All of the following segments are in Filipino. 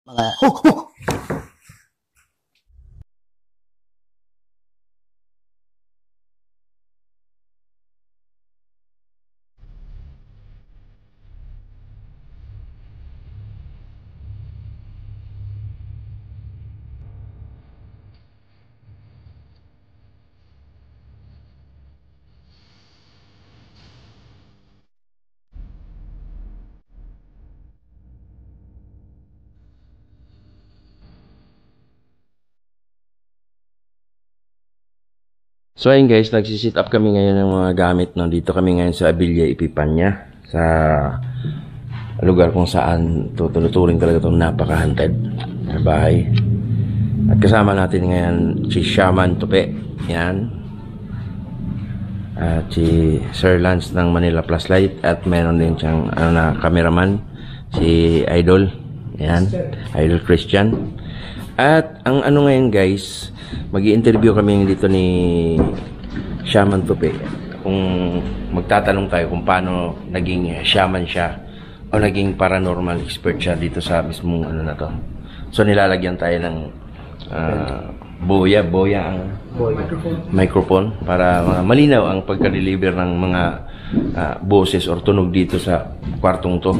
mga So ayun guys, nagsisit up kami ngayon ng mga gamit. Nandito kami ngayon sa Abilia Ipipanya, sa lugar kung saan tutunuturing talaga itong napaka-haunted na bahay. At kasama natin ngayon si Shaman Tupe, yan. At si Sir Lance ng Manila Plus Light. At meron din siyang cameraman, si Idol, yan, Idol Christian. At ang ngayon guys, mag-i-interview kami dito ni Shaman Tupe. Kung magtatanong tayo kung paano naging shaman siya o naging paranormal expert siya dito sa mismong na to. So nilalagyan tayo ng boya ang microphone para malinaw ang pagka-deliver ng mga boses or tunog dito sa kwartong to.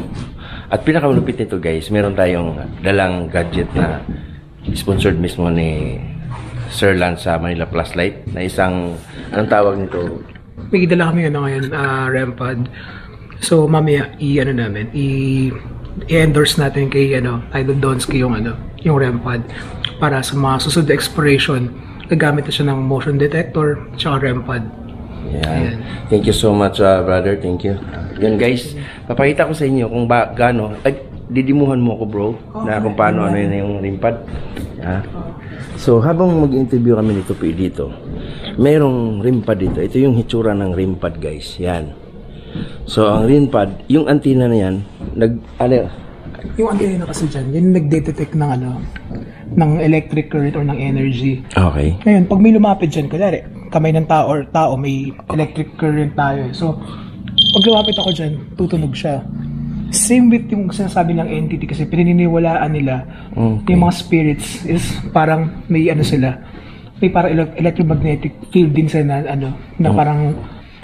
At pinakamalupit nito guys, meron tayong dalang gadget na sponsored mismo ni Sir Lance sa Manila Plus Light na isang, anong tawag nito? May gidala kami ngayon, REM pad. So mamaya i-endorse natin kay Idol Donsky yung REM pad para sa mga susunod exploration. Gagamit na siya ng motion detector at REM pad. Ayan. Thank you so much brother, thank you. Yun guys, papakita ko sa inyo kung gaano, didimuhan mo ko bro, na kung paano yun yung REM pad. So habang mag-interview kami nito dito, merong REM pad dito. Ito yung hitsura ng REM pad guys, yan. So ang REM pad, yung antenna na yan, yung antenna kasi dyan, yung nagde-detect ng electric current or ng energy. Okay. Ngayon, pag may lumapit dyan, kunyari, kamay ng tao or tao, may electric current tayo. So, pag lumapit ako dyan, tutunog siya. Same with yung sinasabi ng entity kasi pininiwalaan nila yung mga spirits is parang may may parang electromagnetic field din sa na parang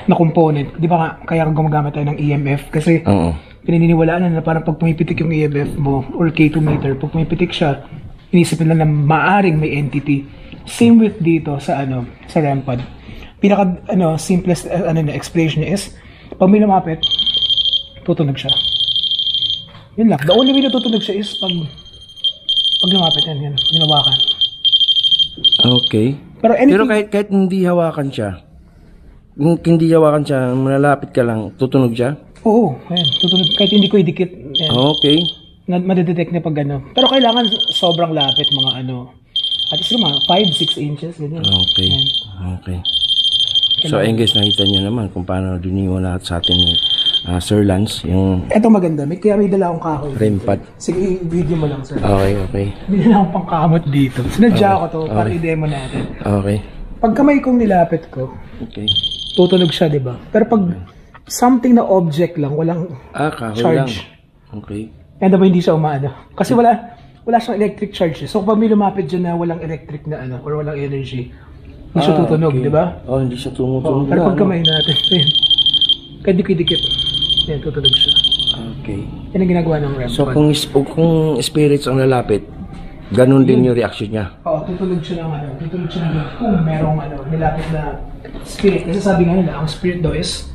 na component. Di ba nga, kaya gumagamit tayo ng EMF kasi pininiwalaan na parang pag pumipitik yung EMF mo or K2 meter, pag pumipitik siya, inisip nila na maaring may entity. Same with dito sa sa REM pad. Pinaka simplest explanation niya is pag may lumapit, tutunog siya. Yun lang. The only way na tutunog siya is pag lumapit yan, hinawakan. Okay. Pero kahit hindi hawakan siya, malalapit ka lang, tutunog siya? Oo, ayan, tutunog. Kahit hindi ko idikit. Ayan. Okay. Madedetect niya pag Pero kailangan sobrang lapit, mga at least mga 5-6 inches. Ganyan. Okay. Ayan. Okay. So ayun guys, nakita niyo naman kung paano diniwala sa atin ni Sir Lance yung... Ito maganda, kaya may dala akong kahoy. REM pad. Sige, video mo lang sir. Okay. May dala akong pangkamot dito. Sinadya ko to para i-demo natin. Okay. Pag kamay kong nilapit ko, tutunog siya, di ba? Pero pag something na object lang, walang charge. Lang. Okay. And hindi siya kasi wala siyang electric charge. So pag may lumapit dyan na walang electric na or walang energy, hindi siya tutunog, di ba? Hindi siya tumutunog. Pero pag kamay natin, kahit dikit, yan, tutunog siya. Okay. Yan ang ginagawa ng REM. So kung spirits ang lalapit, ganun din yung reaction niya? Oo, tutunog siya ng kung merong nilapit na spirit. Kasi sabi nga nila, ang spirit daw is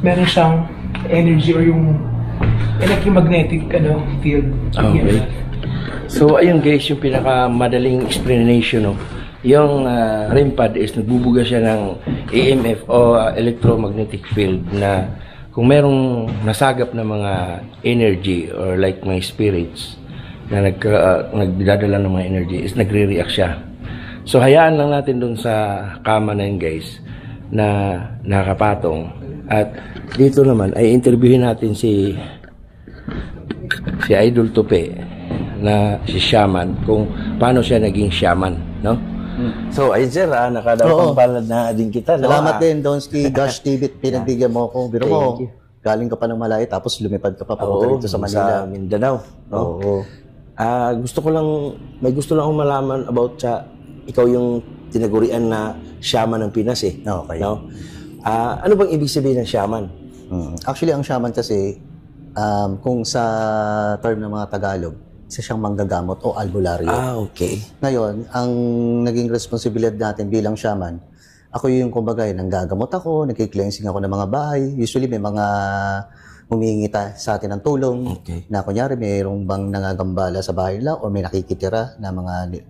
meron siyang energy or yung electromagnetic field. Okay. So ayun guys, yung pinakamadaling explanation yung REM pad is nagbubuga siya ng EMF o electromagnetic field na kung merong nasagap na mga energy or like mga spirits na nagdadala ng mga energy is nagre-react siya. So hayaan lang natin dun sa kama na yun guys na nakapatong. At dito naman ay interviewin natin si Idol Tupe na si Shaman kung paano siya naging shaman, no? So, ayun sir, nakadawang palad na din kita. Salamat din, Donsky, Gosh TV, pinagbigyan mo ako. Biro mo, galing ka pa ng malayo, tapos lumipad ka pa papunta dito sa Manila. Sa Mindanao. No? Oo. Gusto ko lang, may gusto lang akong malaman about sa, ikaw yung tinagurian na shaman ng Pinas eh. Okay. No? Ano bang ibig sabihin ng shaman? Actually, ang shaman kasi, kung sa term ng mga Tagalog, isa siyang manggagamot o albularyo. Okay. Ngayon, ang naging responsibilidad natin bilang shaman, ako yung kumbaga, nanggagamot ako, nagki-cleansing ako ng mga bahay. Usually, may mga humihingi sa atin ng tulong. Okay. Na kunyari, mayroong bang nangagambala sa bahay nila o may nakikitira na mga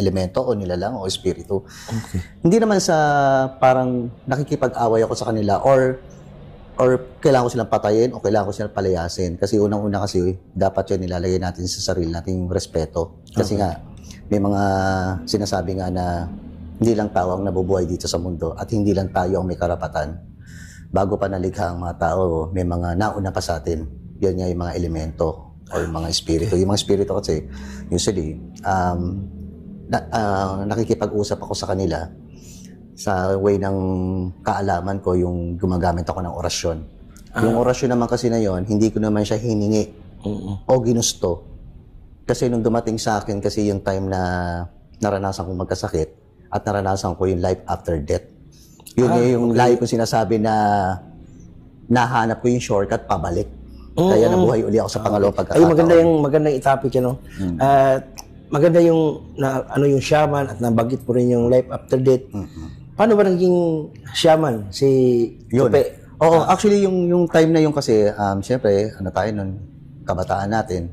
elemento o nilalang o espiritu. Okay. Hindi naman sa parang nakikipag-away ako sa kanila or kailangan ko silang patayin o kailangan ko silang palayasin. Kasi unang-una kasi dapat yun nilalagay natin sa sarili nating respeto. Kasi nga, may mga sinasabi nga na hindi lang tao ang nabubuhay dito sa mundo at hindi lang tayo ang may karapatan. Bago pa nalikha ang mga tao, may mga nauna pa sa atin. Yan nga yung mga elemento o yung mga espiritu. Yung mga espiritu kasi, usually, nakikipag-usap ako sa kanila sa way ng kaalaman ko yung gumagamit ako ng orasyon. Yung orasyon naman kasi na yon, hindi ko naman siya hiningi o ginusto. Kasi nung dumating sa akin kasi yung time na naranasan kong magkasakit at naranasan ko yung life after death. Yun yung lagi kong sinasabi na nahanap ko yung shortcut pabalik. Kaya nabuhay uli ako sa pangalawang pagkakataon. Ay, magandang i-topic yan, no? Maganda yung yung shaman at nabanggit mo rin yung life after death. Paano ba naging shaman si Tupe? Oo, actually yung time na yun kasi, syempre, tayo nun, kabataan natin,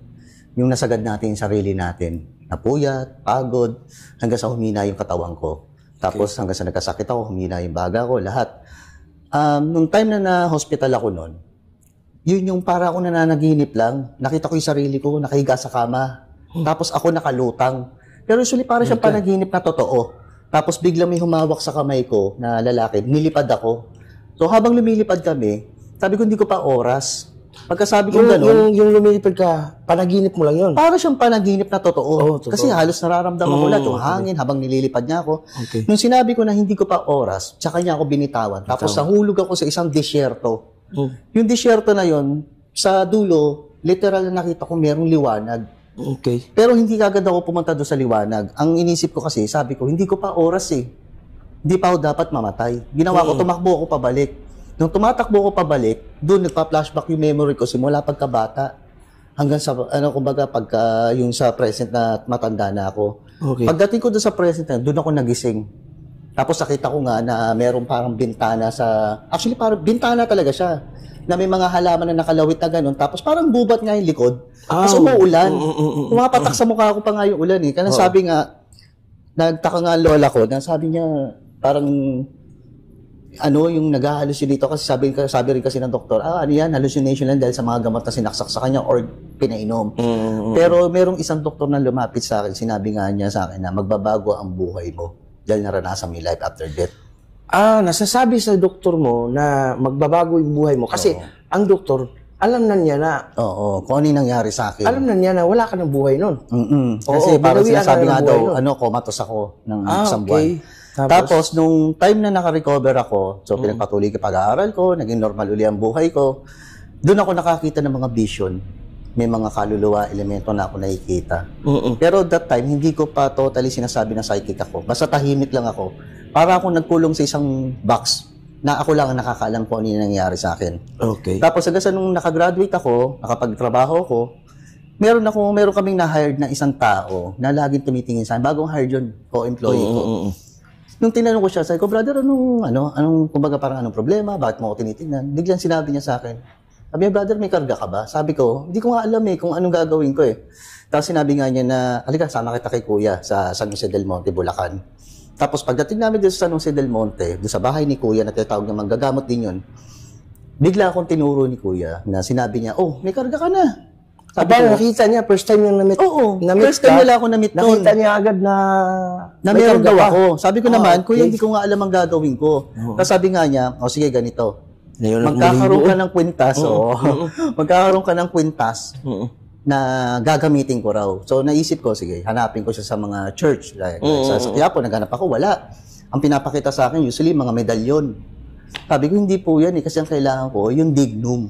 yung nasagad natin yung sarili natin, napuyat, pagod, hanggang sa humina yung katawan ko. Tapos hanggang sa nagkasakit ako, humina yung baga ko, lahat. Nung time na na-hospital ako nun, yun yung para ako nananaginip lang, nakita ko yung sarili ko, nakahiga sa kama, tapos ako nakalutang. Pero usually para siyang panaginip na totoo. Tapos biglang may humawak sa kamay ko na lalaki, nilipad ako. So habang lumilipad kami, sabi ko hindi ko pa oras. Pagkasabi ko gano'n, yung lumilipad ka, panaginip mo lang yun. para siyang panaginip na totoo. Totoo. Kasi halos nararamdaman ko lahat yung hangin habang nililipad niya ako. Okay. Nung sinabi ko na hindi ko pa oras, tsaka niya ako binitawan. Tapos nahulog ako sa isang disyerto. Yung disyerto na yon, sa dulo, literal na nakita ko merong liwanag. Okay. Pero hindi kagad ako pumunta doon sa liwanag. Ang inisip ko kasi, sabi ko, hindi ko pa oras eh. Hindi pa ako dapat mamatay. Ginawa ko, tumakbo ako pabalik. Nung tumatakbo ako pabalik, doon nagpa-flashback yung memory ko simula pagkabata. Hanggang sa, kumbaga, pagka yung sa present na matanda na ako. Okay. Pagdating ko doon sa present na, doon ako nagising. Tapos nakita ko nga na merong parang bintana sa... Actually, parang bintana talaga siya. Na may mga halaman na nakalawit na gano'n. Tapos parang bubat nga yung likod. Tapos umuulan. Pumapatak sa mukha ko pa nga yung ulan eh. Kaya sabi nga, nagtaka nga ang lola ko, na sabi niya, parang, yung nag-hallucinate kasi sabi rin kasi ng doktor, ano yan, hallucination lang dahil sa mga gamot na sinaksak sa kanya or pinainom. Pero merong isang doktor na lumapit sa akin, sinabi nga niya sa akin na magbabago ang buhay mo dahil naranasan mo yung life after death. Nasasabi sa doktor mo na magbabago yung buhay mo. Kasi ang doktor, alam na niya na... Oo, kung ano yung nangyari sa akin. Alam na niya na wala ka ng buhay nun. Kasi parang sinasabi nga daw, nun. comatose ako ng isang buwan. Okay. Tapos, nung time na naka-recover ako, so pinagpatuloy ko pag-aaral ko, naging normal uli ang buhay ko, doon ako nakakita ng mga vision. May mga kaluluwa, elemento na ako nakikita. Pero that time, hindi ko pa totally sinasabi na psychic ako. Basta tahimik lang ako. Para akong nagkulong sa isang box na ako lang ang nakakaalam kung ano yung nangyayari sa akin. Okay. Tapos hanggang sa nung nakagraduate ako, nakapagtrabaho ako, meron kaming na-hired na isang tao na laging tumitingin sa akin. Bagong hired yun, co-employee ko. Nung tinanong ko siya, sabi ko, brother, anong kumbaga parang anong problema? Bakit mo ako tinitingnan? Biglang sinabi niya sa akin, sabi niya, brother, may karga ka ba? Sabi ko, hindi ko nga alam kung anong gagawin ko eh. Tapos sinabi nga niya na, halika, sama kita kay kuya sa San Jose del Monte, Bulacan. Tapos pagdating namin dito sa San Jose del Monte, doon sa bahay ni kuya na tinatawag na manggagamot din yun, bigla akong tinuro ni kuya na sinabi niya, may karga ka na. Sabi ko, nakita niya, first time niyang na-meet. Oo, first time nila ako na-meet noon. Nakita niya agad na meron daw ako. Sabi ko naman, kuya, hindi ko nga alam ang gagawin ko. Tapos sabi nga niya, sige, ganito. Magkakaroon ka ng kwintas, magkakaroon ka ng kwintas na gagamitin ko raw. So, naisip ko, sige, hanapin ko siya sa mga church. Sa Quiapo, naghanap ako, wala. Ang pinapakita sa akin, usually, mga medalyon. Sabi ko, hindi po yan kasi ang kailangan ko, yung dignum.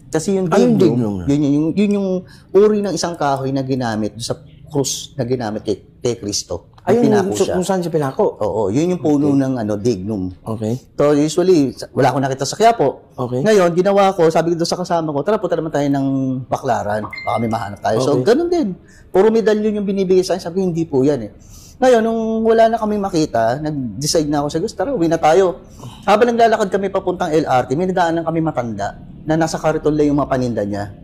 Kasi yung Anong dignum, dignum? yun yung uri ng isang kahoy na ginamit sa krus na ginamit kay Kristo. Ayun, Pinako siya. kung saan siya pinako? Oo, yun yung puno ng dignum. Okay. So usually, wala akong nakita sa Quiapo. Okay. Ngayon, ginawa ko, sabi ko doon sa kasama ko, tara punta naman tayo ng Baklaran. Baka may mahanap tayo. So, ganun din. Puro medalyon yung binibigay sa akin. Sabi ko, hindi po yan eh. Ngayon, nung wala na kami makita, nag-decide na ako sa gusto, tara, uwi na tayo. Habang naglalakad kami papuntang LRT, may nadaanan kami matanda na nasa kariton lang yung mga paninda niya.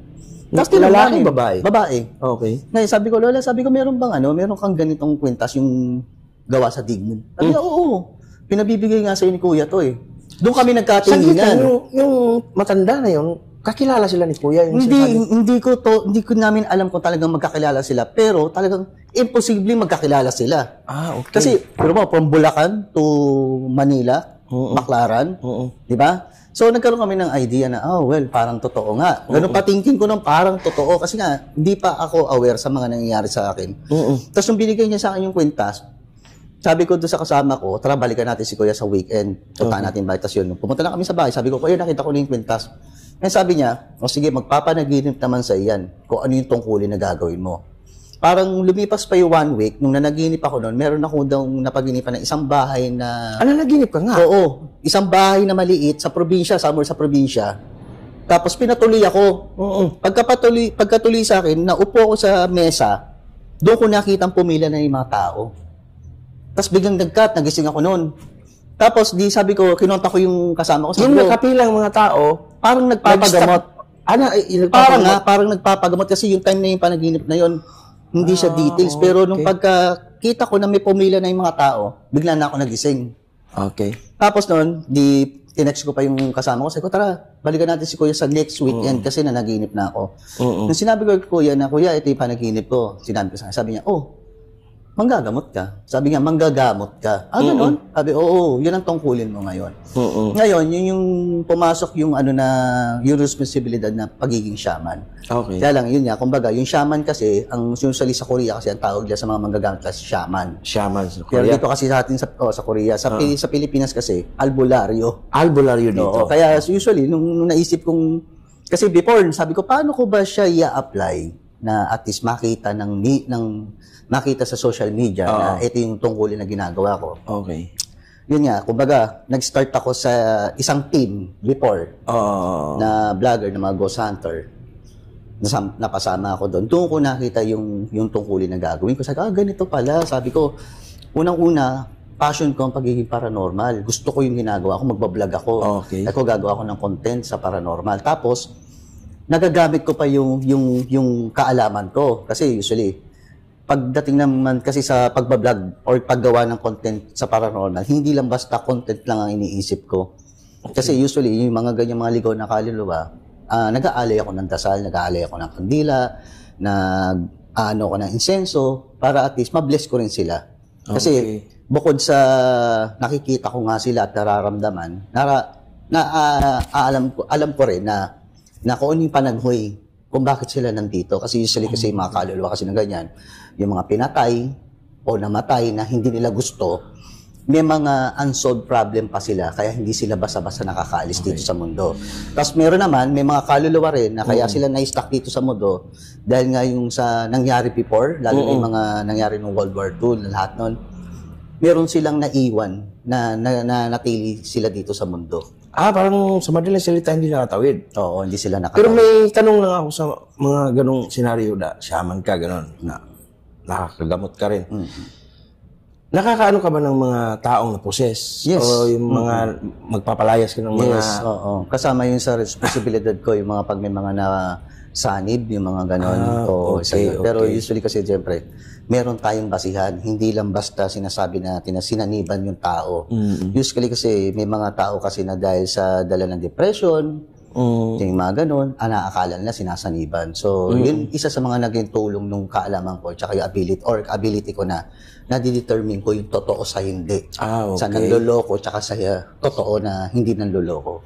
Tapos Lalaki, babae? Babae. Okay. Ngayon, sabi ko, Lola, meron bang meron kang ganitong kwintas yung gawa sa dignum? Sabi niya, oo. Pinabibigay nga sa'yo ni Kuya to eh. Doon kami nagkatinginan. Yung matanda na yun, kakilala sila ni Kuya. Yung Hindi ko namin alam kung talagang magkakilala sila, pero talagang imposible magkakilala sila. Ah, okay. Kasi, pero mo, from Bulacan to Manila, Baklaran, di ba? So, nagkaroon kami ng idea na, parang totoo nga. Ganun pa thinking ko nung parang totoo kasi nga, hindi pa ako aware sa mga nangyayari sa akin. Tapos, nung binigay niya sa akin yung kwintas, sabi ko doon sa kasama ko, tara balikan natin si Kuya sa weekend. Punta natin bahay. Tapos yun, pumunta na kami sa bahay. Sabi ko, Kuya, nakita ko na yung kwintas. Ngayon sabi niya, sige, magpapanaginip naman sa iyan kung ano yung tungkulin na gagawin mo. Parang lumipas pa yung 1 week, nung nanaginip ako noon, meron ako daw napaginipan ng isang bahay na... nanaginip ka nga? Oo, isang bahay na maliit sa probinsya, somewhere sa probinsya. Tapos pinatuloy ako. Pagkatuloy sa akin, naupo ako sa mesa, doon ko nakita pumila na yung mga tao. Tapos biglang nagising ako noon. Tapos di sabi ko, kinonta ko yung kasama ko. Yung nakapilang mga tao, parang nagpapagamot. Parang nagpapagamot kasi yung time na yung panaginip na yun, hindi siya details. Pero nung pagkakita ko na may pumila na yung mga tao, bigla na ako nagising. Okay. Tapos noon, tinext ko pa yung kasama ko. Sabi ko, tara, balikan natin si Kuya sa next weekend kasi nanaginip na ako. Nung sinabi ko kay Kuya na, Kuya, ito yung panaginip ko. Sinabi ko sa akin, sabi niya, manggagamot ka. Sabi niya, manggagamot ka. Ganun? Sabi, oo, yun ang tungkulin mo ngayon. Ngayon, yun yung pumasok yung yung responsibilidad na pagiging shaman. Okay. Kaya lang, yun nga, kumbaga, yung shaman kasi, ang usually sa Korea kasi, ang tawag nila sa mga manggagamot kasi shaman. Shaman sa Korea. Pero dito kasi sa atin sa Korea, sa Pilipinas kasi, albularyo. Albularyo dito. Kaya usually, nung naisip kong, kasi before, sabi ko, paano ko ba siya i-apply na at least makita makita sa social media na ito yung tungkulin na ginagawa ko. Okay. Yun nga, kumbaga, nag-start ako sa isang team before na vlogger, na mga ghost hunter. Napasama ako doon. Doon ko nakita yung tungkulin na gagawin ko. Sabi, ganito pala. Sabi ko, unang-una, passion ko ang pagiging paranormal. Gusto ko yung ginagawa ko, magbablog ako. Okay. Ako gagawa ko ng content sa paranormal. Tapos, nagagamit ko pa yung kaalaman ko. Kasi usually, pagdating naman kasi sa pagbablog or paggawa ng content sa paranormal, hindi lang basta content lang ang iniisip ko. Kasi usually, yung mga ganyang mga ligaw na kaluluwa, nag-aalay ako ng dasal, nag-aalay ako ng kandila, nag-ano ko ng insenso, para at least ma-bless ko rin sila. Kasi bukod sa nakikita ko nga sila at nararamdaman, alam ko rin na kung ano yung panaghoy, kung bakit sila nandito. Kasi usually kasi mga kaluluwa kasi na ganyan, yung mga pinatay o namatay na hindi nila gusto, may mga unsolved problem pa sila, kaya hindi sila basta-basta nakakaalis dito sa mundo. Tapos meron naman, may mga kaluluwa rin na kaya sila na-stuck dito sa mundo dahil nga yung sa nangyari before, lalo na yung mga nangyari ng World War II, lahat nun, meron silang naiwan na natili sila dito sa mundo. Parang sa madaling salita, hindi nakatawid. Oo, hindi sila nakatawid. Pero may tanong lang ako sa mga ganong senaryo na shaman ka, ganon, na nakakagamot ka rin. Nakakaano ka ba ng mga taong na-possess? Yes. O yung mga magpapalayas ka ng mga... Yes, oo. Kasama yun sa responsibilidad ko, yung mga pag may mga sanib, yung mga ganon. Okay. Pero usually kasi, siyempre, meron tayong basihan. Hindi lang basta sinasabi natin na sinaniban yung tao. Usually kasi, may mga tao kasi na dahil sa dala ng depression, yung mga ganon, naakala nila sinasaniban. So, yun isa sa mga naging tulong nung kaalaman ko, tsaka yung ability ko na nadidetermine ko yung totoo sa hindi. Okay. Sa nanloloko, tsaka sa totoo na hindi nanloloko.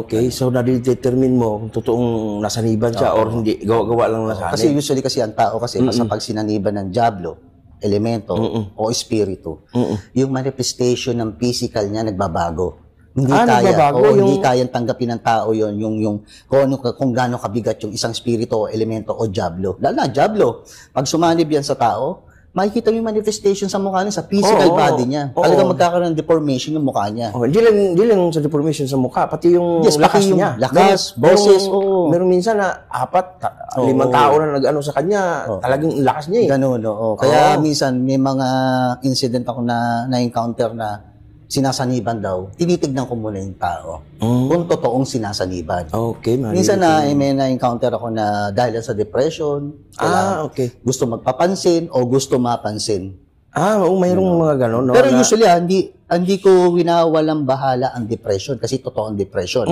Okay. So, nadidetermine mo kung totoong nasaniban siya or hindi, gawa lang nasanib. Kasi usually kasi ang tao kasi pag sinaniban ng diablo, elemento o espiritu, yung manifestation ng physical niya nagbabago. Hindi kaya. Nagbabago Oo, yung... hindi kayang tanggapin ng tao yon yung kung gaano kabigat yung isang spirito o elemento o diablo. Lalo na, diablo. Pag sumanib yan sa tao, makikita mo yung manifestation sa mukha niya, sa physical body niya. Talagang magkakaroon ng deformation yung mukha niya. Oh, hindi lang sa deformation sa mukha, pati yung Yes, lakas pati yung niya. lakas, boses, Meron minsan na 5, 5 tao na nag-ano sa kanya, talagang lakas niya eh. Ganun, oo. Kaya minsan may mga incident ako na-encounter na sinasaniban daw, tinitignan ko muna yung tao. Kung totoong sinasaniban. Okay, Minsan may na-encounter ako na dahil sa depression, okay. gusto magpapansin o gusto mapansin. Mayroong mga gano'n. No, Pero usually, hindi ko winawalang bahala ang depression kasi totoo ang depression.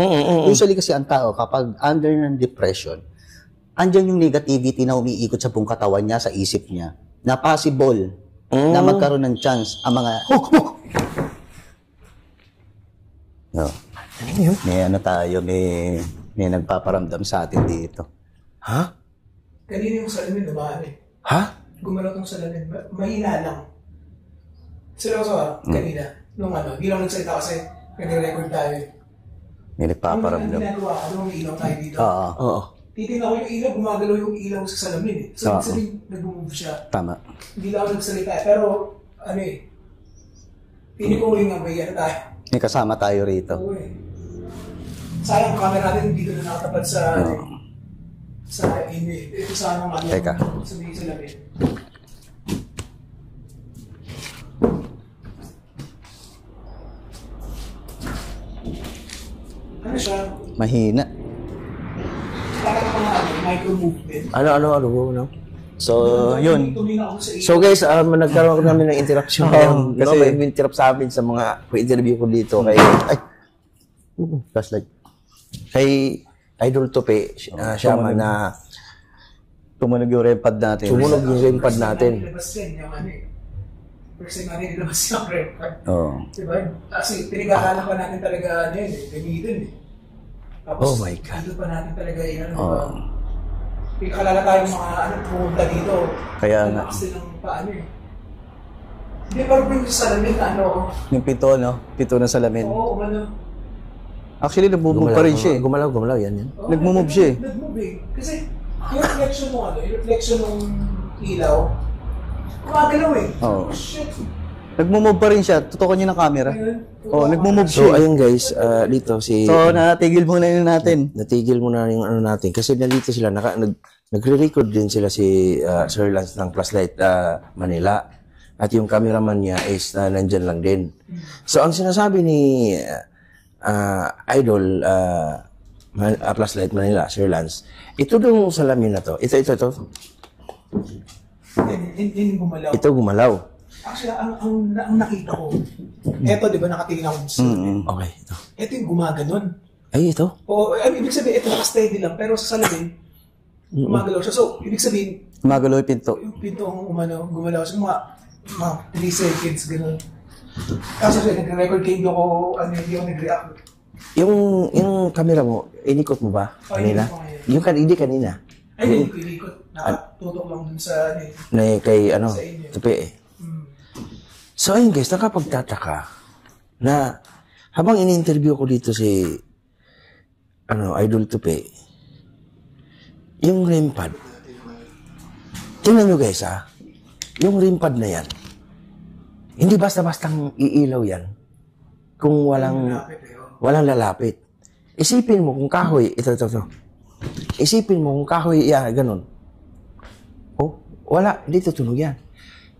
Usually kasi ang tao, kapag under ng depression, andyan yung negativity na umiikot sa buong katawan niya, sa isip niya, na possible na magkaroon ng chance ang mga... No. May tayo, may nagpaparamdam sa atin dito. Ha? Kanina yung salamin, nabahan eh. Ha? Gumalaw tong salamin. Mahina lang. Seryoso kanina. Nung hindi lang nagsalita kasi nagre-record tayo. May nagpaparamdam. Ang ginagawa ko, may ilaw tayo dito. Oo. Titignan ko yung ilaw, gumagalaw yung ilaw sa salamin eh. So, sabihin, nag-move siya. Tama. Hindi lang ako nagsalita. Pero, pili ko yung may tayo. May kasama tayo rito. Oo eh. Sayang, camera natin dito na nakatapat sa inyo. Ito sana ang Teka. sa may salamin. Ano siya? Mahina. Parang mga micro-movement. Ano? So, yun. Tumina ako sa So guys, nagkaroon kami ng interaction ngayon. kasi May interrupt sa amin sa mga interview ko dito kay Flashlight. kay Idol Tope, siya man na Tumunog yung rempad natin. sumunog yung rempad natin. Ilabas yan, yung first time natin ilabas yung rempad. Oo. Diba? Kasi pinagkakalan pa natin talaga gamitin eh. Tapos, Oh my God. dito pa natin talaga pinagkalala tayong mga pumunta dito. Kaya nga. Kasi ng paano eh. Hindi pa rin yung salamin na Yung pinto, no? Pinto ng salamin. Oo, Actually, nagmumove pa rin siya eh. Gumalaw, yan. Nagmumove siya eh. Nagmove eh. Kasi yung reflection mo yung reflection ng ilaw, gumagalaw eh. Oo. Oh shit. Nagmumove pa rin siya. Tutukan niyo ng camera. Oo, nagmumove So siya. ayun guys, dito si So, natigil muna yun natin. natigil muna yung natin kasi nandito sila nagre-record din sila si Sir Lance ng Flashlight Manila at yung cameraman niya is nandyan lang din. So ang sinasabi ni Idol Flashlight Manila, Sir Lance, ito dong salamin na to. Ito. Hindi gumalaw. Ito gumalaw. Actually, ang nakita ko, eto di ba nakatingin ako sa Okay, ito. Ito yung gumaganon. Ay, ito. O, ibig sabihin, ito naka-steady lang, pero sa salamin, gumagalaw siya. So, ibig sabihin, Gumagalaw yung pinto. yung pinto ang gumalaw siya, mga 3 seconds, gano'n. Kaso siya, nag-record kayo, hindi ako nag-react. Yung camera mo, inikot mo ba kanina? inikot ko Hindi kanina. Ay, hindi ko inikot. Nakatutok lang dun sa, Kay Sa inyo. Tupi eh. So ayun guys, nakapagtataka na habang in-interview ko dito si Idol Tupi, yung rimpad, tingnan nyo guys yung rimpad na yan, hindi basta-bastang iilaw yan kung walang lalapit. Isipin mo kung kahoy, ito. Isipin mo kung kahoy, ganun. Oh, wala, hindi tutunog yan.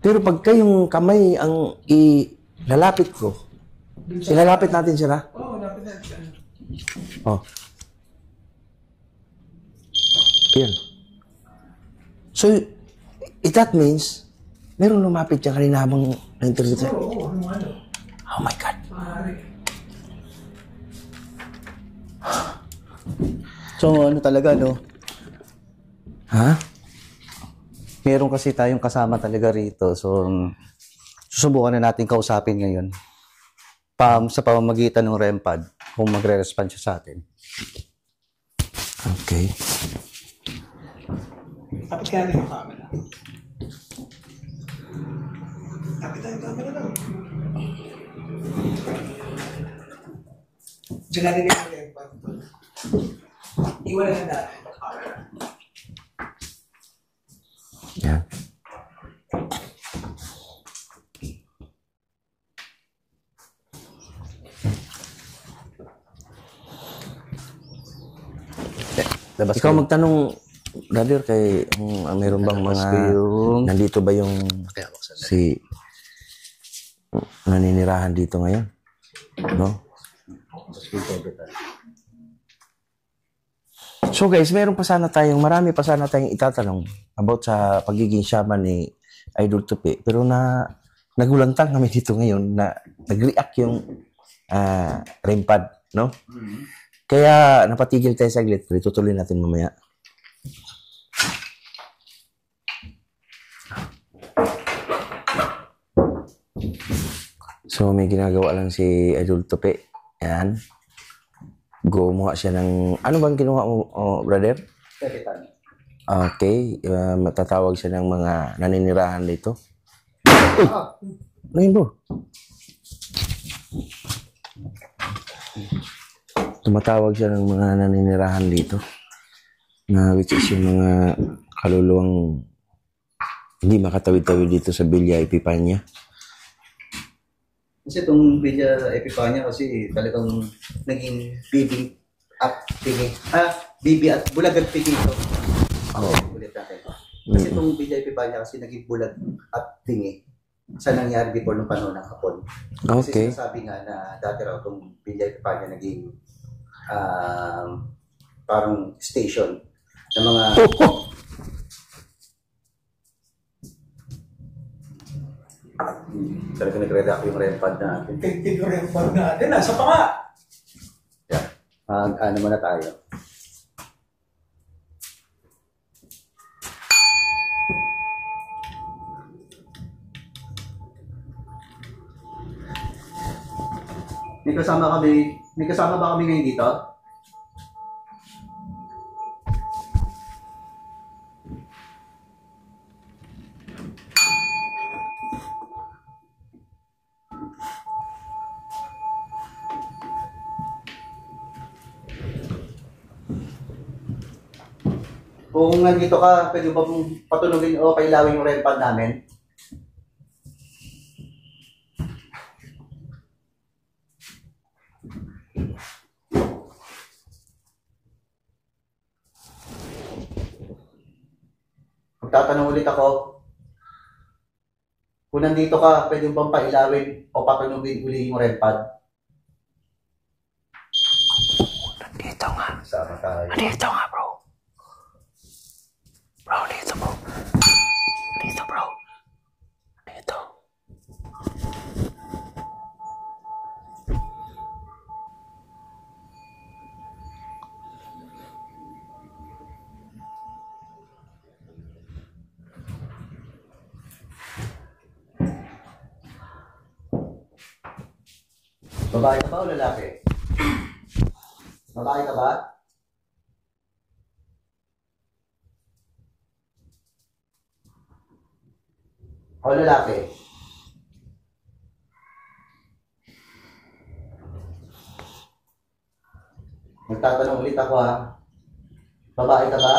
Pero pag kayong kamay ang ilalapit ko, ilalapit natin sila. Oo, lapit na siya. Oh. Ayan. So, that means, meron lumapit siya kanina habang na-interview tayo. Oo, Oh my God. maaari. So, talaga, no? Ha? Meron kasi tayong kasama talaga rito. So, susubukan na natin kausapin ngayon. Sa pamamagitan ng REMPAD, kung magre-respond siya sa atin. Okay. Tapos kaya natin yung camera. Tapos tayo yung camera lang. Diyan natin yung rempa. Iwan na natin. Yan. Labas Ikaw magtanong, brother, kay mayroon bang mga nandito ba yung si naninirahan dito ngayon? No? So guys, marami pa sana tayong itatanong about sa pagiging shaman ni Idol Tupi. Pero nagulantang kami dito ngayon na nag-react yung REM-pad, no? Kaya napatigil tayo saglit, pero tutuloy natin mamaya. So may ginagawa lang si Idol Tupi. Yan. Gumawa siya ng... Ano bang kinuha mo, brother? Okay. Matatawag siya ng mga naninirahan dito. Ano yun, bro? Tumatawag siya ng mga naninirahan dito. Which is yung mga kaluluwang hindi makatawid-tawid dito sa Villa Epipania. Kasi itong Villa Epipania kasi talagang naging BB at Pigi. BB at bulag at Pigi ito. Ulit natin. Kasi itong Villa Epipania kasi naging bulag at Pigi sa nangyari before nung panahon ng Hapon. Okay. Kasi sinasabi nga na dati raw itong Villa Epipania naging parang station ng mga... Talaga nagre-react yung REM-pad natin. Tigtig yung rempa natin. Nasa pa nga. Yeah. Ano muna tayo. May kasama ba kami ngayon dito? Kung nandito ka, pwede ba mong patunugin o kailawin yung REM-pad namin? Magtatanong ulit ako. Kung nandito ka, pwede bang pailawin o patunugin uli yung REM-pad? Nandito nga. Sama tayo. Nandito nga, bro. Bro, dito, bro. Dito, bro. Dito. Babae ka ba o lalaki? Babae ka ba? O lalaki? Magtatanong ulit ako ha. Babae ka ba?